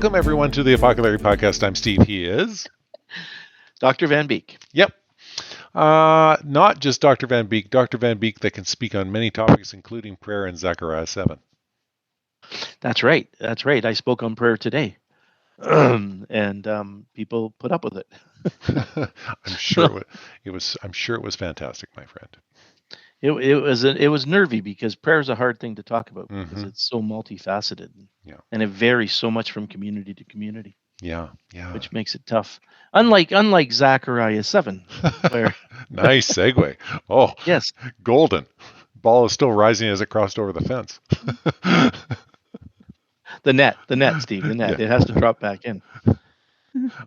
Welcome, everyone, to the Apoco-Larry podcast. I'm Steve. He is Dr. Van Beek. Yep. Not just Dr. Van Beek. Dr. Van Beek that can speak on many topics, including prayer in Zechariah 7. That's right. That's right. I spoke on prayer today, and people put up with it. I'm sure it was. I'm sure it was fantastic, my friend. It was nervy because prayer is a hard thing to talk about because Mm-hmm. it's so multifaceted, Yeah. and it varies so much from community to community, Yeah. Yeah. which makes it tough. Unlike Zechariah 7, where Nice segue. Oh, yes, golden. Ball is still rising as it crossed over the fence. the net, Steve, the net. Yeah. It has to drop back in.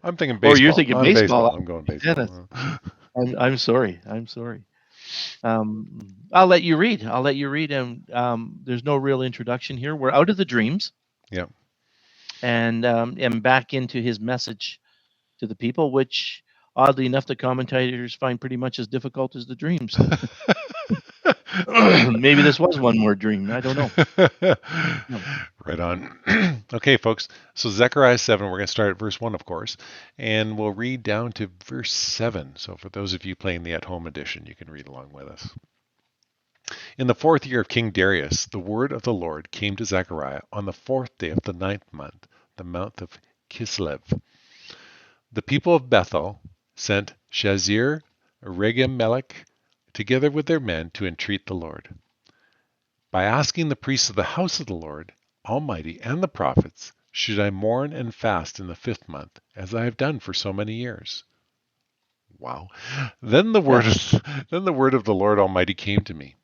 I'm thinking Or you're baseball. thinking On baseball. I'm going Yeah, baseball. I'm sorry. I'll let you read. And there's no real introduction here. We're out of the dreams. Yeah. And back into his message to the people, which, oddly enough, the commentators find pretty much as difficult as the dreams. Maybe this was one more dream. I don't know. Right on. Okay, folks. So Zechariah 7, we're going to start at verse 1, of course, and we'll read down to verse 7. So for those of you playing the at-home edition, you can read along with us. In the 4th year of King Darius, the word of the Lord came to Zechariah on the 4th day of the 9th month, the month of Kislev. The people of Bethel sent Shazir, Regemelech, together with their men to entreat the Lord. By asking the priests of the house of the Lord Almighty and the prophets, should I mourn and fast in the 5th month, as I have done for so many years? Wow. Then the word of the Lord Almighty came to me.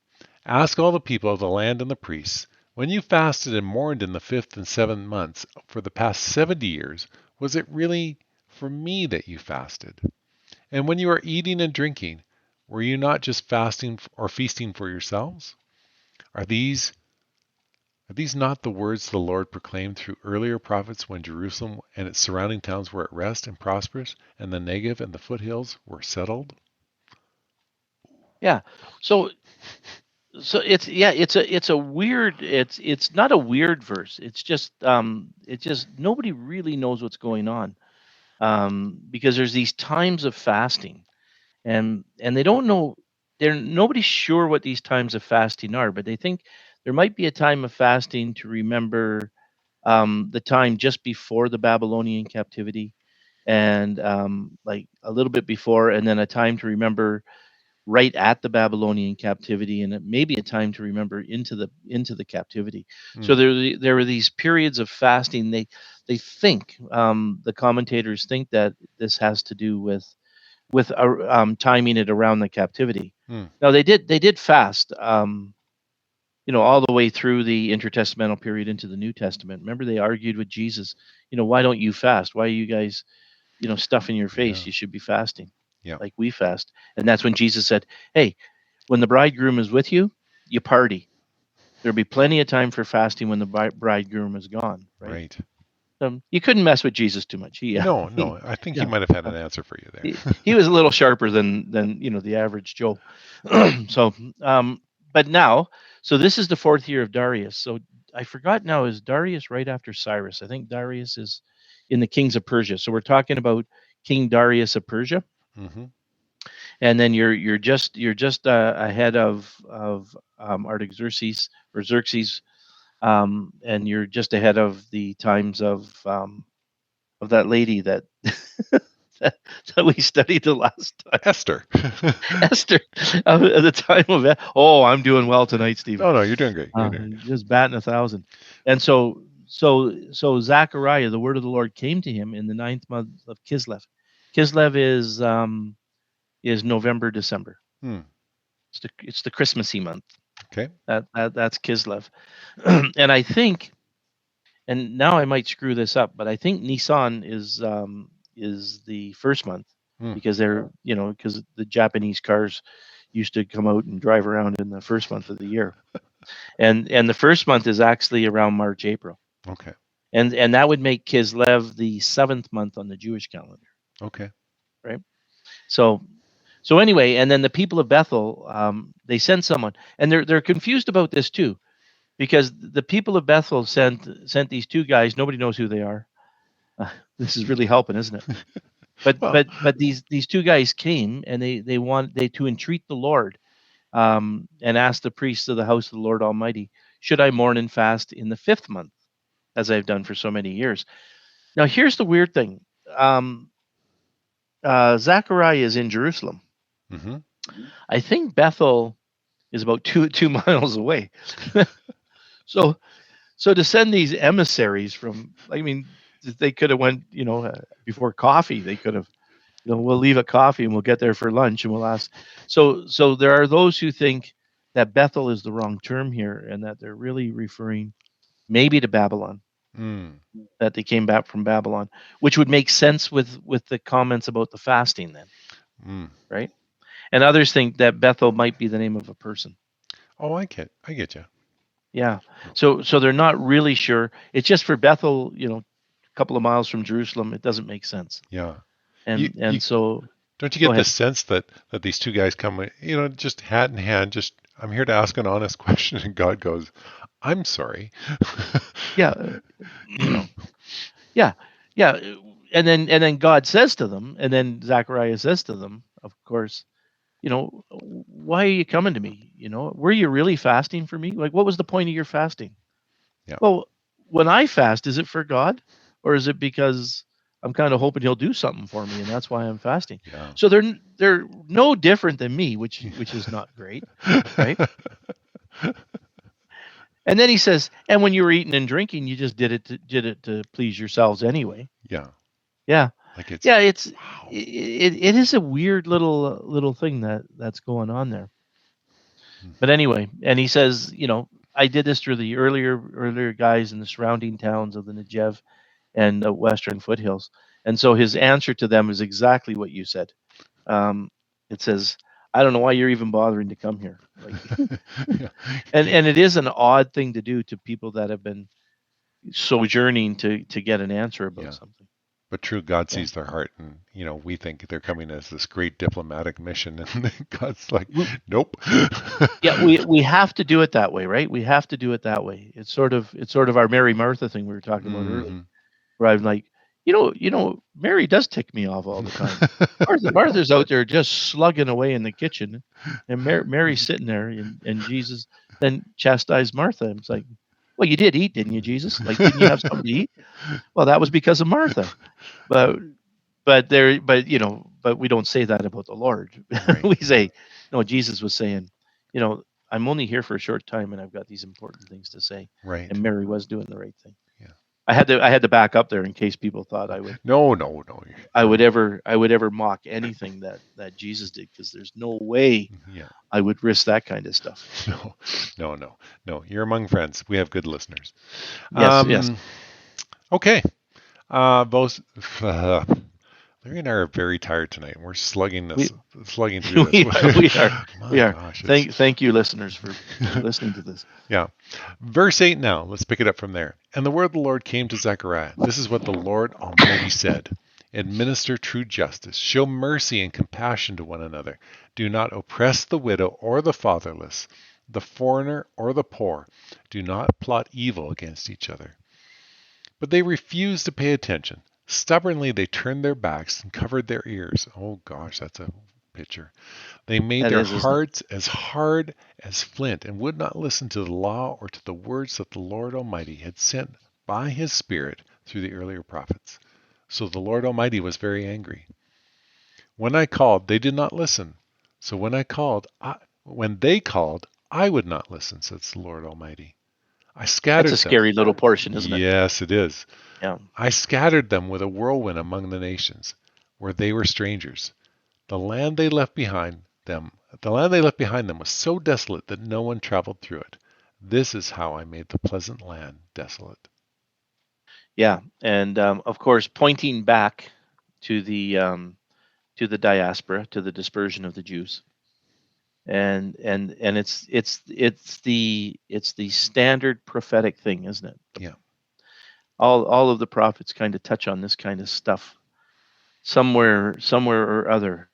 Ask all the people of the land and the priests, when you fasted and mourned in the 5th and 7th months for the past 70 years, was it really for me that you fasted? And when you are eating and drinking, were you not just fasting or feasting for yourselves? Are these not the words the Lord proclaimed through earlier prophets when Jerusalem and its surrounding towns were at rest and prosperous, and the Negev and the foothills were settled? Yeah. So it's a weird. It's not a weird verse. It's just nobody really knows what's going on, because there's these times of fasting, and they don't know. Nobody's sure what these times of fasting are, but they think there might be a time of fasting to remember the time just before the Babylonian captivity, and like a little bit before, and then a time to remember right at the Babylonian captivity, and it may be a time to remember into the captivity. So there were these periods of fasting. They think, the commentators think, that this has to do with timing it around the captivity. Now they did fast, all the way through the intertestamental period into the New Testament. Remember, they argued with Jesus, why don't you fast? Why are you guys, stuffing your face? Yeah. You should be fasting, Yeah. like we fast. And that's when Jesus said, hey, when the bridegroom is with you, you party. There'll be plenty of time for fasting when the bridegroom is gone. Right. You couldn't mess with Jesus too much. No. I think he might have had an answer for you there. He was a little sharper than the average Joe. So, but now, so this is the 4th year of Darius. So I forgot now, is Darius right after Cyrus? I think Darius is in the kings of Persia. So we're talking about King Darius of Persia. Mm-hmm. And then you're just ahead of Artaxerxes or Xerxes, and you're just ahead of the times of that lady that that we studied the last time. Esther. Esther, at the time of it. Oh, I'm doing well tonight, Steve. Oh no, you're doing great. Just batting 1,000. And so Zechariah, the word of the Lord came to him in the 9th month of Kislev. Kislev is November, December. It's the Christmassy month. Okay. That's Kislev. And I think, and now I might screw this up, but I think Nisan is the first month, because because the Japanese cars used to come out and drive around in the first month of the year. and the first month is actually around March, April. Okay. And that would make Kislev the 7th month on the Jewish calendar. Okay. Right. So anyway, and then the people of Bethel, they sent someone, and they're confused about this too, because the people of Bethel sent these two guys. Nobody knows who they are, This is really helping, isn't it? But Well, but but these two guys came, and they to entreat the Lord, and ask the priests of the house of the Lord Almighty, should I mourn and fast in the 5th month, as I've done for so many years? Now, here's the weird thing. Um, Zechariah is in Jerusalem. hmm I think Bethel is about two miles away. So so to send these emissaries from, I mean, they could have went, before coffee. They could have, we'll leave at coffee and we'll get there for lunch and we'll ask. So there are those who think that Bethel is the wrong term here and that they're really referring maybe to Babylon, mm, that they came back from Babylon, which would make sense with the comments about the fasting then, mm. right? And others think that Bethel might be the name of a person. Oh, I get you. Yeah. So they're not really sure. It's just for Bethel, a couple of miles from Jerusalem. It doesn't make sense. Yeah. You And so don't you go get the ahead. sense that these two guys come, just hat in hand, just I'm here to ask an honest question, and God goes, I'm sorry. Yeah. Yeah. Yeah. And then God says to them, and then Zechariah says to them, of course, why are you coming to me? Were you really fasting for me? Like, what was the point of your fasting? Yeah, Well, when I fast, is it for God, or is it because I'm kind of hoping He'll do something for me, and that's why I'm fasting? yeah. So they're no different than me, which is not great, right? And then he says, and when you were eating and drinking, you just did it to please yourselves anyway. Yeah, Yeah, like it's yeah. wow. It is a weird little thing that's going on there. But Mhm. anyway, and he says, I did this through the earlier guys in the surrounding towns of the Negev and the Western foothills. And so his answer to them is exactly what you said. Um, it says, I don't know why you're even bothering to come here. Like, Yeah, and it is an odd thing to do to people that have been sojourning to get an answer about yeah. something. But true, God Yeah. sees their heart, and we think they're coming as this great diplomatic mission, and God's like, We, nope. yeah, we have to do it that way, right? We have to do it that way. It's sort of our Mary Martha thing we were talking about earlier, hmm where I'm like, Mary does tick me off all the time. Martha's out there just slugging away in the kitchen, and Mary's sitting there, and Jesus then chastised Martha. And it's like, well, you did eat, didn't you, Jesus? Like, didn't you have something to eat? Well, that was because of Martha. But but we don't say that about the Lord. Right, We say, no, Jesus was saying, you know, I'm only here for a short time, and I've got these important things to say. right. And Mary was doing the right thing. Yeah. I had to back up there in case people thought I would No, no, no. I You're would ever I would ever mock anything that Jesus did, because there's no way yeah. I would risk that kind of stuff. No, no, no, no. You're among friends. We have good listeners. Yes, yes. Um. Okay. Both. Larry and I are very tired tonight, and we're We slugging through this. we are we are we My are. gosh, it's Thank you, listeners, for listening to this. yeah. Verse 8 now. Let's pick it up from there. And the word of the Lord came to Zechariah. This is what the Lord Almighty said: Administer true justice, show mercy and compassion to one another. Do not oppress the widow or the fatherless, the foreigner or the poor. Do not plot evil against each other. But they refused to pay attention. Stubbornly, they turned their backs and covered their ears. Oh gosh, that's a picture. They made That their is, isn't it? hearts as hard as flint and would not listen to the law or to the words that the Lord Almighty had sent by his Spirit through the earlier prophets. So the Lord Almighty was very angry. When I called, they did not listen. So when they called, I would not listen, says the Lord Almighty. I That's a scattered them. scary little portion, isn't it? Yes, it is. Yeah. I scattered them with a whirlwind among the nations, where they were strangers. The land they left behind them, the land they left behind them was so desolate that no one traveled through it. This is how I made the pleasant land desolate. Yeah, and of course, pointing back to the diaspora, to the dispersion of the Jews, and it's the standard prophetic thing, isn't it? Yeah. All of the prophets kind of touch on this kind of stuff somewhere or other.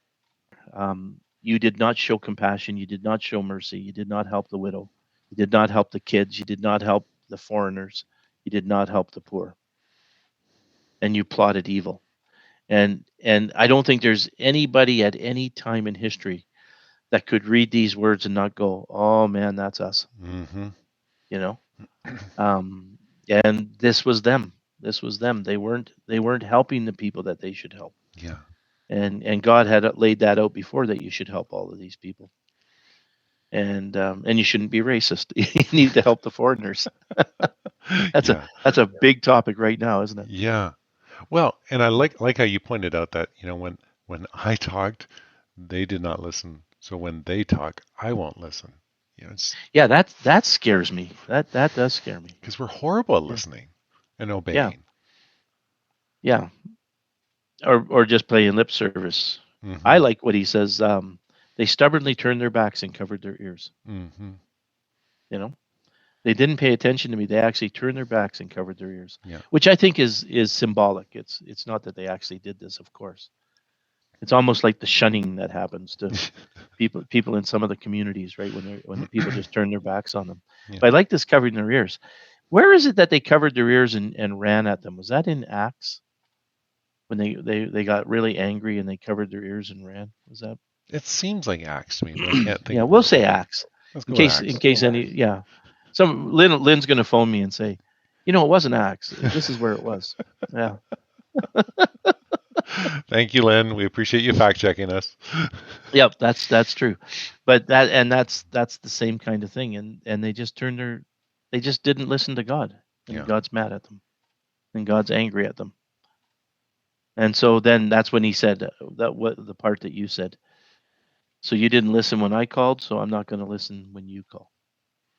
You did not show compassion. You did not show mercy. You did not help the widow. You did not help the kids. You did not help the foreigners. You did not help the poor. and you plotted evil. And I don't think there's anybody at any time in history that could read these words and not go, "Oh man, that's us," Mm-hmm. you know. Um, and this was them. This was them. They weren't helping the people that they should help. Yeah. And God had laid that out before, that you should help all of these people. And you shouldn't be racist. You need to help the foreigners. That's a Yeah. that's a big topic right now, isn't it? Yeah. Well, and I like how you pointed out that, when I talked, they did not listen. So when they talk, I won't listen. It's Yeah, that scares me. That does scare me. because we're horrible at Yeah, listening and yeah, obeying. yeah. Or just playing lip service. I Mm-hmm. like what he says. They stubbornly turned their backs and covered their ears. Mm-hmm. You know, they didn't pay attention to me. They actually turned their backs and covered their ears, Yeah. which I think is symbolic. It's not that they actually did this, of course. It's almost like the shunning that happens to people in some of the communities, right? When the people just turn their backs on them. Yeah. But I like this covering their ears. Where is it that they covered their ears and ran at them? Was that in Acts when they got really angry and they covered their ears and ran? Was that? It seems like Acts to me, but I can't think Yeah, of it we'll off the say top of my head. Acts Let's in go with case in Acts. case any. Yeah, Lynn's going to phone me and say, it wasn't Acts. This is where it was. Yeah. Thank you, Lynn. We appreciate you fact checking us. Yep, that's true. But that's the same kind of thing, and they just didn't listen to God, and Yeah. God's mad at them, and God's angry at them. And so then that's when he said that, what the part that you said. So you didn't listen when I called, so I'm not going to listen when you call.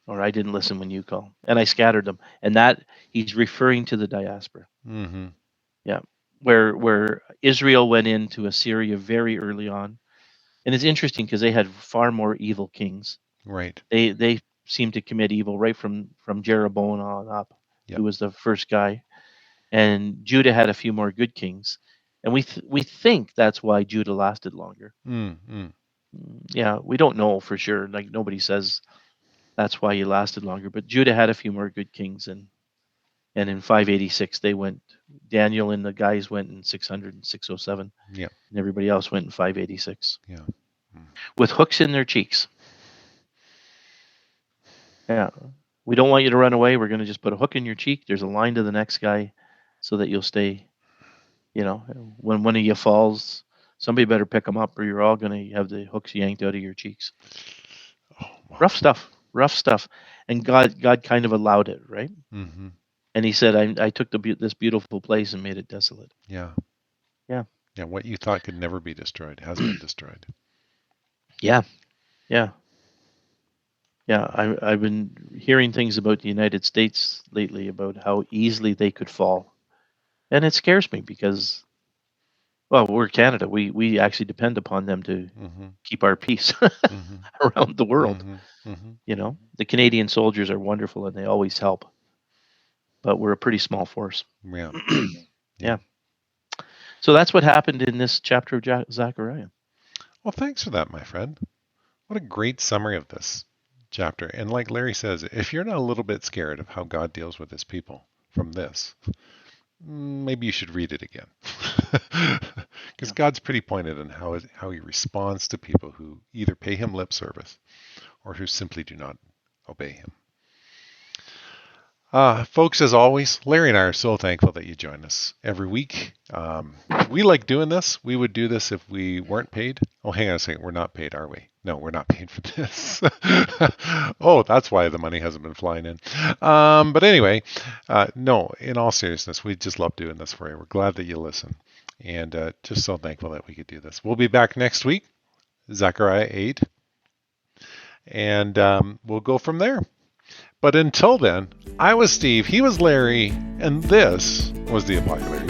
Or I didn't listen when you call. And I scattered them. And that he's referring to the diaspora. Mm-hmm. Yeah. Where Israel went into Assyria very early on. And it's interesting because they had far more evil kings. Right. They seemed to commit evil right from Jeroboam on up, Yep. who was the first guy. And Judah had a few more good kings. And we think that's why Judah lasted longer. Mm-hmm. Yeah, we don't know for sure. Like nobody says that's why he lasted longer. But Judah had a few more good kings, and in 586 they went. Daniel and the guys went in 600 and 607, Yeah. and everybody else went in 586 Yeah. Mm. with hooks in their cheeks. Yeah, we don't want you to run away. We're going to just put a hook in your cheek. There's a line to the next guy, so that you'll stay. When one of you falls, somebody better pick them up, or you're all going to have the hooks yanked out of your cheeks. Oh, wow. Rough stuff. Rough stuff. And God kind of allowed it, right? Mm-hmm. And he said, I took this beautiful place and made it desolate. Yeah. Yeah. Yeah. What you thought could never be destroyed has been destroyed. Yeah. Yeah. Yeah. I've been hearing things about the United States lately about how easily they could fall. And it scares me because, well, we're Canada. We actually depend upon them to Mm-hmm. keep our peace Mm-hmm. around the world. Mm-hmm. Mm-hmm. The Canadian soldiers are wonderful and they always help, but we're a pretty small force. Yeah. Yeah. So that's what happened in this chapter of Zechariah. Well, thanks for that, my friend. What a great summary of this chapter. And like Larry says, if you're not a little bit scared of how God deals with his people from this, maybe you should read it again. Because Yeah. God's pretty pointed in how he responds to people who either pay him lip service or who simply do not obey him. Folks, as always, Larry and I are so thankful that you join us every week. We like doing this. We would do this if we weren't paid. Oh, hang on a second. We're not paid, are we? No, we're not paid for this. Oh, that's why the money hasn't been flying in. But anyway, no, in all seriousness, we just love doing this for you. We're glad that you listen. And just so thankful that we could do this. We'll be back next week, Zechariah 8. And we'll go from there. But until then, I was Steve, he was Larry, and this was the Apoco-Larry